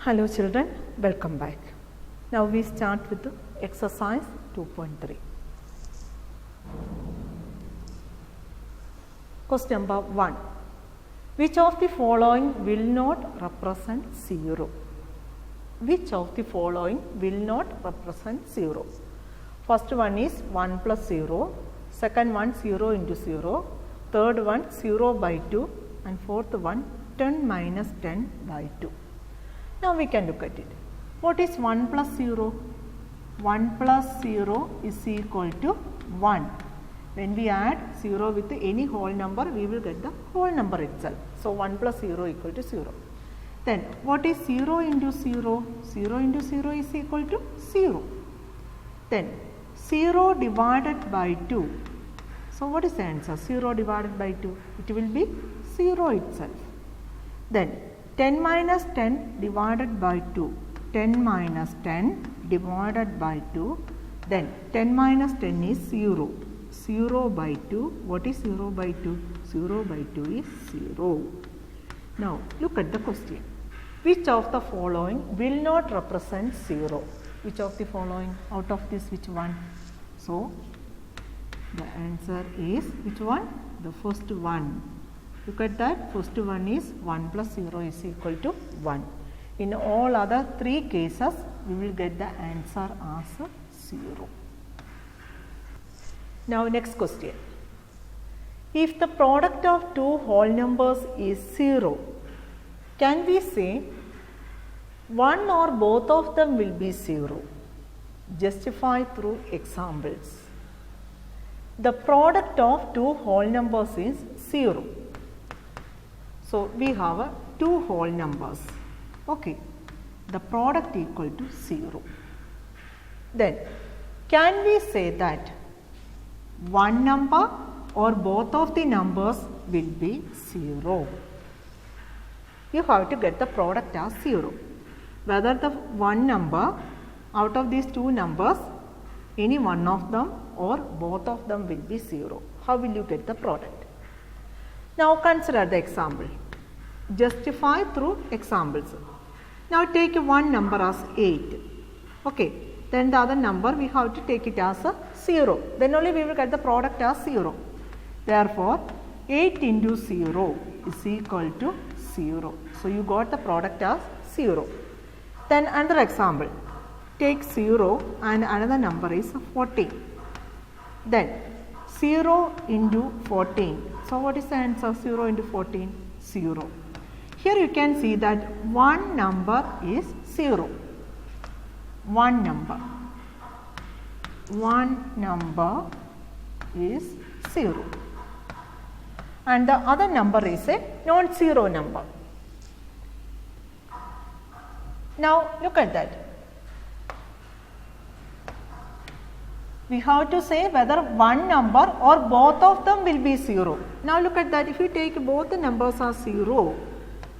Hello children, welcome back. Now we start with the exercise 2.3. Question number 1. Which of the following will not represent 0? Which of the following will not represent 0? First one is 1 plus 0, second one 0 into 0, third one 0 by 2 and fourth one 10 minus 10 by 2. Now we can look at it. What is 1 plus 0? 1 plus 0 is equal to 1. When we add 0 with any whole number, we will get the whole number itself. So 1 plus 0 equal to 0. Then what is 0 into 0? 0 into 0 is equal to 0. Then 0 divided by 2. So what is the answer? 0 divided by 2. It will be 0 itself. Then 10 minus 10 divided by 2. 10 minus 10 divided by 2. Then 10 minus 10 is 0. 0 by 2. What is 0 by 2? 0 by 2 is 0. Now look at the question. Which of the following will not represent 0? Which of the following? Out of this, which one? So the answer is which one? The first one. Look at that. First one is 1 plus 0 is equal to 1. In all other three cases, we will get the answer as 0. Now next question. If the product of two whole numbers is 0, can we say one or both of them will be 0? Justify through examples. The product of two whole numbers is 0. So we have two whole numbers. Okay. The product equal to 0. Then can we say that one number or both of the numbers will be 0? You have to get the product as 0. Whether the one number out of these two numbers, any one of them or both of them will be 0. How will you get the product? Now consider the example. Justify through examples. Now take one number as 8. Okay. Then the other number we have to take it as 0. Then only we will get the product as 0. Therefore, 8 into 0 is equal to 0. So you got the product as 0. Then another example. Take 0 and another number is 14. Then 0 into 14. So what is the answer? 0 into 14? 0. Here you can see that one number is 0. One number is 0. And the other number is a non-zero number. Now look at that. We have to say whether one number or both of them will be 0. Now look at that. If you take both the numbers as 0,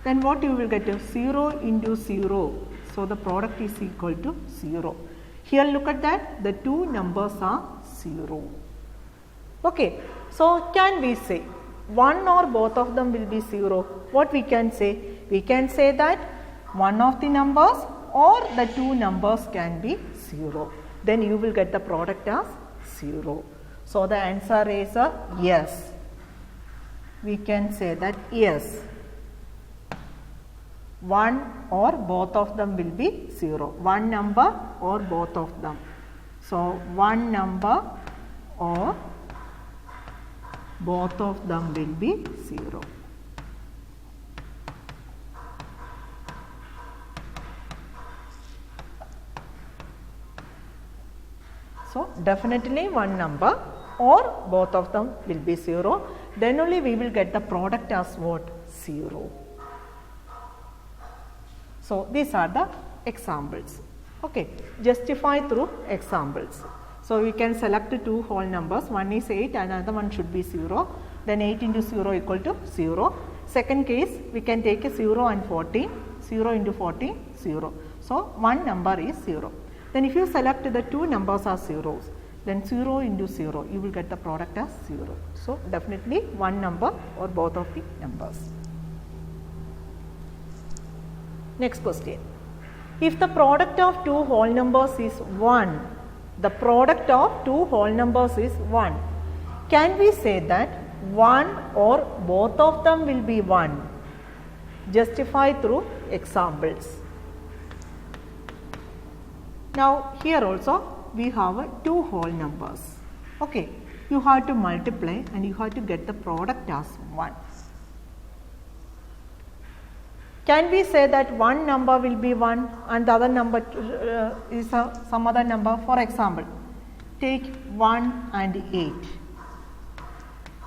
then what you will get? 0 into 0. So the product is equal to 0. Here look at that. The two numbers are 0. Okay. So can we say one or both of them will be 0? What we can say? We can say that one of the numbers or the two numbers can be 0. Then you will get the product as 0. So the answer is yes. We can say that yes. One or both of them will be 0. One number or both of them. So one number or both of them will be 0. So definitely one number or both of them will be 0. Then only we will get the product as what? 0. So these are the examples. Okay. Justify through examples. So we can select two whole numbers. One is 8 and another one should be 0. Then 8 into 0 equal to 0. Second case we can take a 0 and 14. 0 into 14, 0. So one number is 0. Then if you select the two numbers as zeros, then 0 into 0, you will get the product as 0. So definitely one number or both of the numbers. Next question. If the product of two whole numbers is 1, the product of two whole numbers is 1. Can we say that one or both of them will be 1? Justify through examples. Now here also we have two whole numbers. Okay, you have to multiply and you have to get the product as 1. Can we say that one number will be 1 and the other number is some other number? For example, take 1 and 8.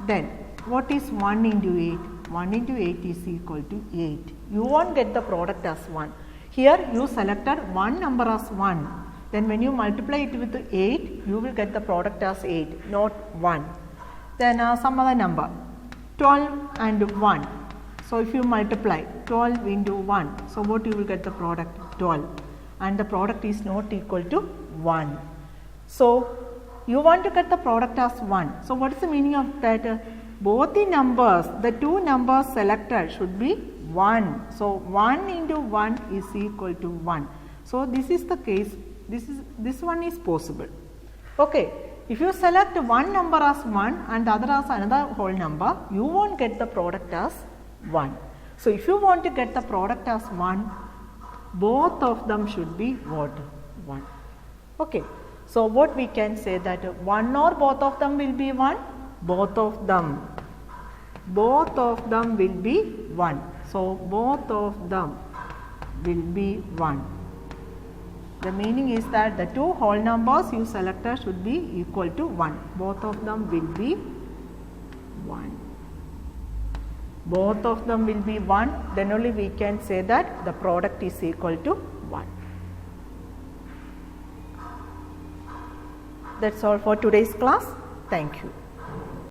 Then what is 1 into 8? 1 into 8 is equal to 8. You won't get the product as 1. Here you selected one number as 1. Then when you multiply it with 8, you will get the product as 8, not 1. Then some other number, 12 and 1. So if you multiply 12 into 1, so what you will get the product? 12. And the product is not equal to 1. So you want to get the product as 1. So what is the meaning of that? Both the numbers, the two numbers selected should be 1. So 1 into 1 is equal to 1. So this is the case, this one is possible. Okay, if you select one number as 1 and the other as another whole number, you won't get the product as 1. So if you want to get the product as 1, both of them should be what? 1. Okay. So what we can say that one or both of them will be 1? Both of them. Both of them will be 1. So both of them will be 1. The meaning is that the two whole numbers you selected should be equal to 1. Both of them will be 1. Both of them will be 1, then only we can say that the product is equal to 1. That's all for today's class. Thank you.